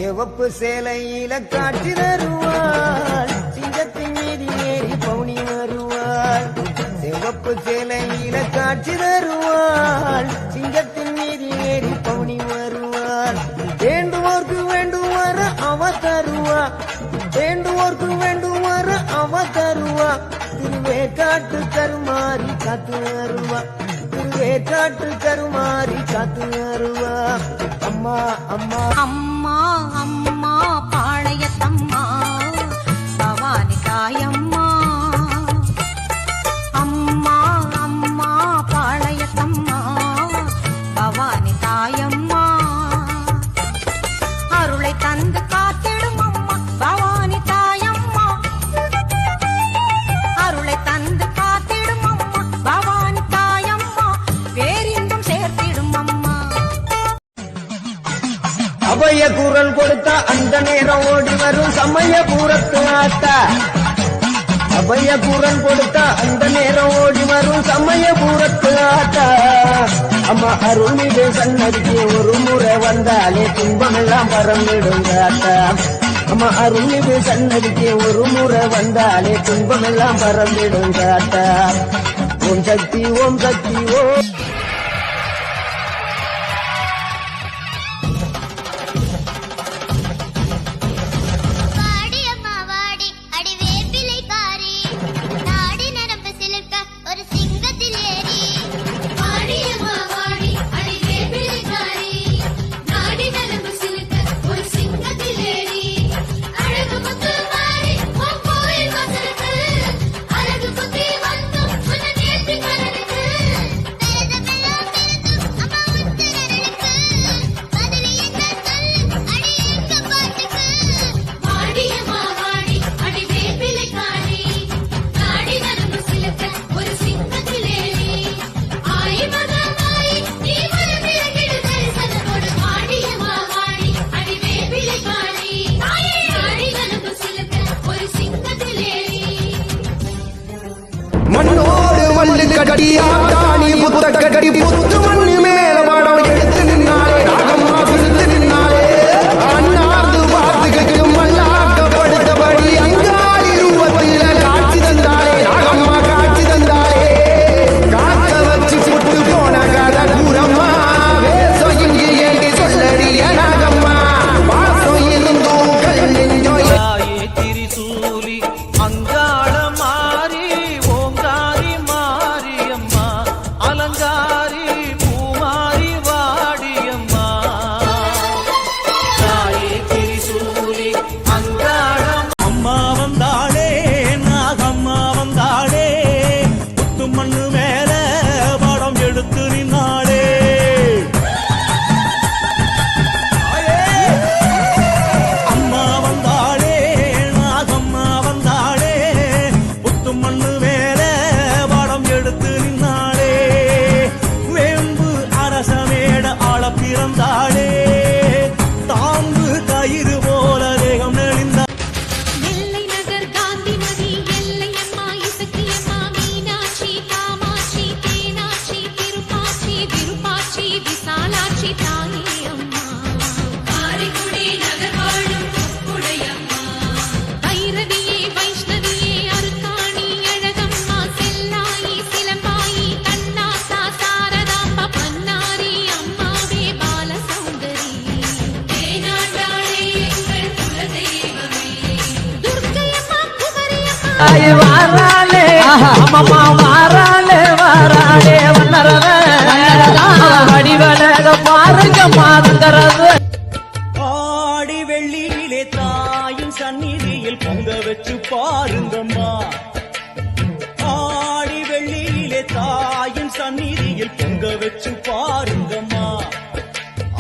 சிவப்பு சேலையில காட்சி தருவாள் சிங்கத்தின் மீதி ஏறி பவுனி வருவாள் சிவப்பு சேலையில காட்சி தருவாள் சிங்கத்தின் மீதி ஏறி பவுனி வருவாள் வேண்டுவோர்க்கு வேண்டுவார அவ தருவா வேண்டுவோர்க்கு வேண்டுவார அவ தருவா திருவேற்காட்டு கருமாறி காத்து வருவா திருவேற்காட்டு கருமாறி காத்து வருவா அம்மா அம்மா அம்மா அம்மா பாளையத்தம்மா பவானி தாயம்மா அம்மா அம்மா பாளையத்தம்மா பவானி தாயம்மா அருளை தந்து காத்திடும் அம்மா பவானி தாயம்மா அருளை தந்து காத்திடும் அம்மா பவானி தாயம்மா வேறின்றும் சேர்த்திடும் அம்மா அபய குரல் கொடுத்தா அந்த நேரம் ஓடி வரும் சமயபுரத்து ஆத்தா அபய குரல் கொடுத்தா அந்த நேரம் ஓடி வரும் சமயபுரத்து ஆத்தா அம்மா அருள்மிகு சன்னதிக்கு ஒரு முறை வந்தாலே துன்பமெல்லாம் பறந்துடுங்க ஆத்தா அம்மா அருள்மிகு சன்னதிக்கு ஒரு முறை வந்தாலே துன்பமெல்லாம் பறந்துடுங்க ஆத்தா ஓம் சக்தி ஓம் சக்தி ஓம் மண்ணோடு மல்லு கட்டி ஆட்டாணி புத்த கட்டி புத்து மண்ணு மேல படம் எடுத்து நின்னாலே நாகம்மா விழுத்து நின்னாலே அண்ணாந்து பார்த்து கட்டும் மல்லாக்கப்படுத்தபடி அங்காளி ரூபத்தில காட்சி தந்தாலே நாகம்மா காட்சி தந்தாலே காக்க வச்சு புட்டு போன கதை கூறம்மா வேசம் இங்கு ஏண்டி சொல்லடிய நாகம்மா வாசம் இருந்தோம் கல் நெஞ்சோ திரிசூலி அங்காள மாறி ஓங்காரி மாரியம்மா அலங்காரி பூமாரி வாடியம்மா தாயே திரிசூலி அங்காளம் அம்மா வந்தாளே நாகம்மா வந்தாளே புத்து மண்ணு மேல படம் எடுத்து நின்னாளே அம்மா வந்தாளே நாகம்மா வந்தாளே புத்து மண்ணு மேல படம் எடுத்து நின்னாளே வேம்பு அரசமேட ஆள பிறந்தாளே தாம்பு கயிறு போல தேகம் நெளிந்த நெல்லை நகர் காந்தி நதி எல்லையம்மா இசக்கியம்மா மீனாட்சி காமாட்சி தேனாட்சி திருப்பாச்சி விருப்பாச்சி விசாலாட்சி தாயே அம்மா காரைக்குடி நகர் வாழும் உடையம்மா பைரவியே வைஷ்ணவியே அருக்காணி அழகம்மா செல்லாயி சிலம்பாயி கண்ணாத்தா சாரதாம்பா பன்னாரி அம்மாவே பாலசௌந்தரி தேனாண்டாளே எங்கள் குலதெய்வமே துர்க்கையம்மா குமரியம்மா வாராளே அம்மம்மா வாராளே வாராளே வண்ணரத வடிவழக பாருங்க மாதரது ஆடி வெள்ளியிலே தாயின் சந்நிதியில் பொங்க வச்சு பாருங்கம்மா ஆடி வெள்ளியிலே தாயின் சந்நிதியில் பொங்க வச்சு பாருங்கம்மா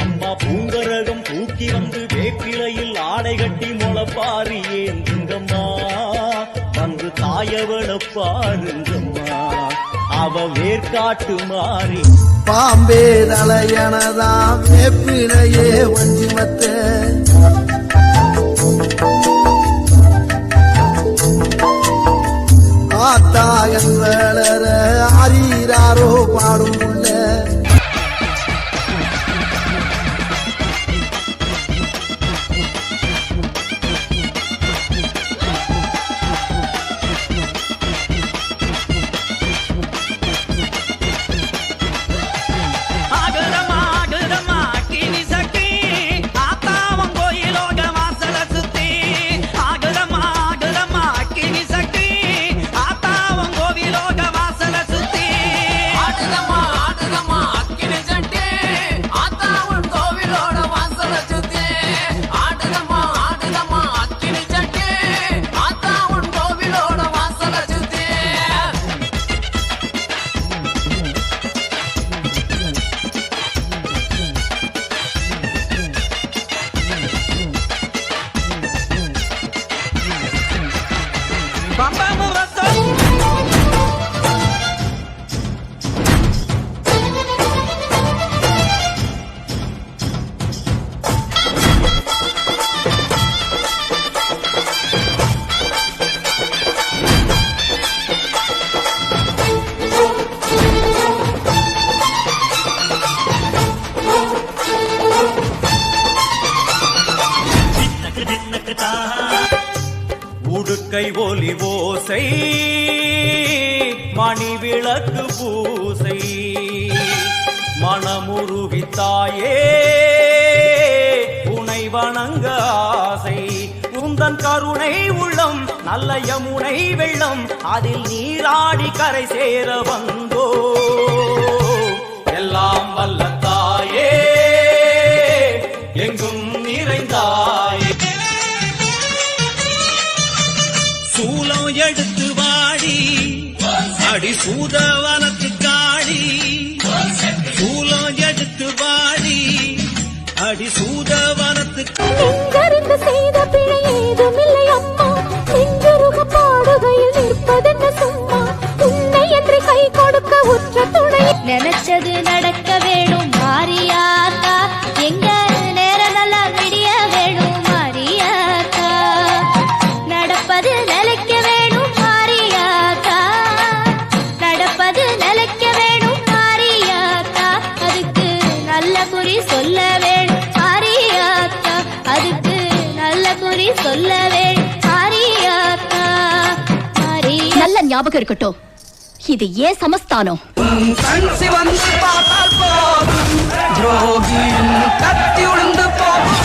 அம்மா பூங்கரகம் தூக்கி வந்து வேப்பிலையில் ஆடை கட்டி முளப்பாரி ஏந்துங்கம்மா வந்து தாயவள பாருங்கம்மா அவ வேர்காட்டு மாறி பாம்பே தலையனதாம் வேப்பிலையே வஞ்சிமத்த ஆத்தா எங்கள ஆரீராரோ பாடும் புள்ள. உடுக்கை ஒலி ஓசை மணி விளக்கு பூசை மனமுருவித்தாயே உனை வணங்க ஆசை உந்தன் கருணை உள்ளம் நல்ல யமுனை வெள்ளம் அதில் நீராடி கரை சேர வந்தோ எல்லாம் வல்ல தாயே எங்கும் நிறைந்தாயே சூலம் எடுத்து வாடி அடி சூதவனத்து காடி சூலம் எடுத்து வாடி அடி சூதவனத்து நெஞ்சறிந்து செய்த பிழை ஏதுமில்லை அம்மா நெஞ்சுருக பாடுகையில் நிற்பதென்ன சும்மா உன்னை என்று கை கொடுக்க உற்ற துணை நினைச்சது நடக்க வேணும் மாரியாத்தா எங்க நேரம் நல்லா விடிய வேணும் மாரியாத்தா நடப்பது நிலைக்க வேணும் மாரியாத்தா நடப்பது நிலைக்க வேணும் மாரியாத்தா அதுக்கு நல்ல குறி சொல்ல வேணும் மாரியாத்தா அதுக்கு நல்ல குறி சொல்ல வேணும் மாரியாத்தா நல்ல ஞாபகம் இருக்கட்டும் இது ஏன் சமஸ்தானம் கண்சி வந்து பார்த்தால் போதும் துரோகி கத்தி உழுந்து போகும்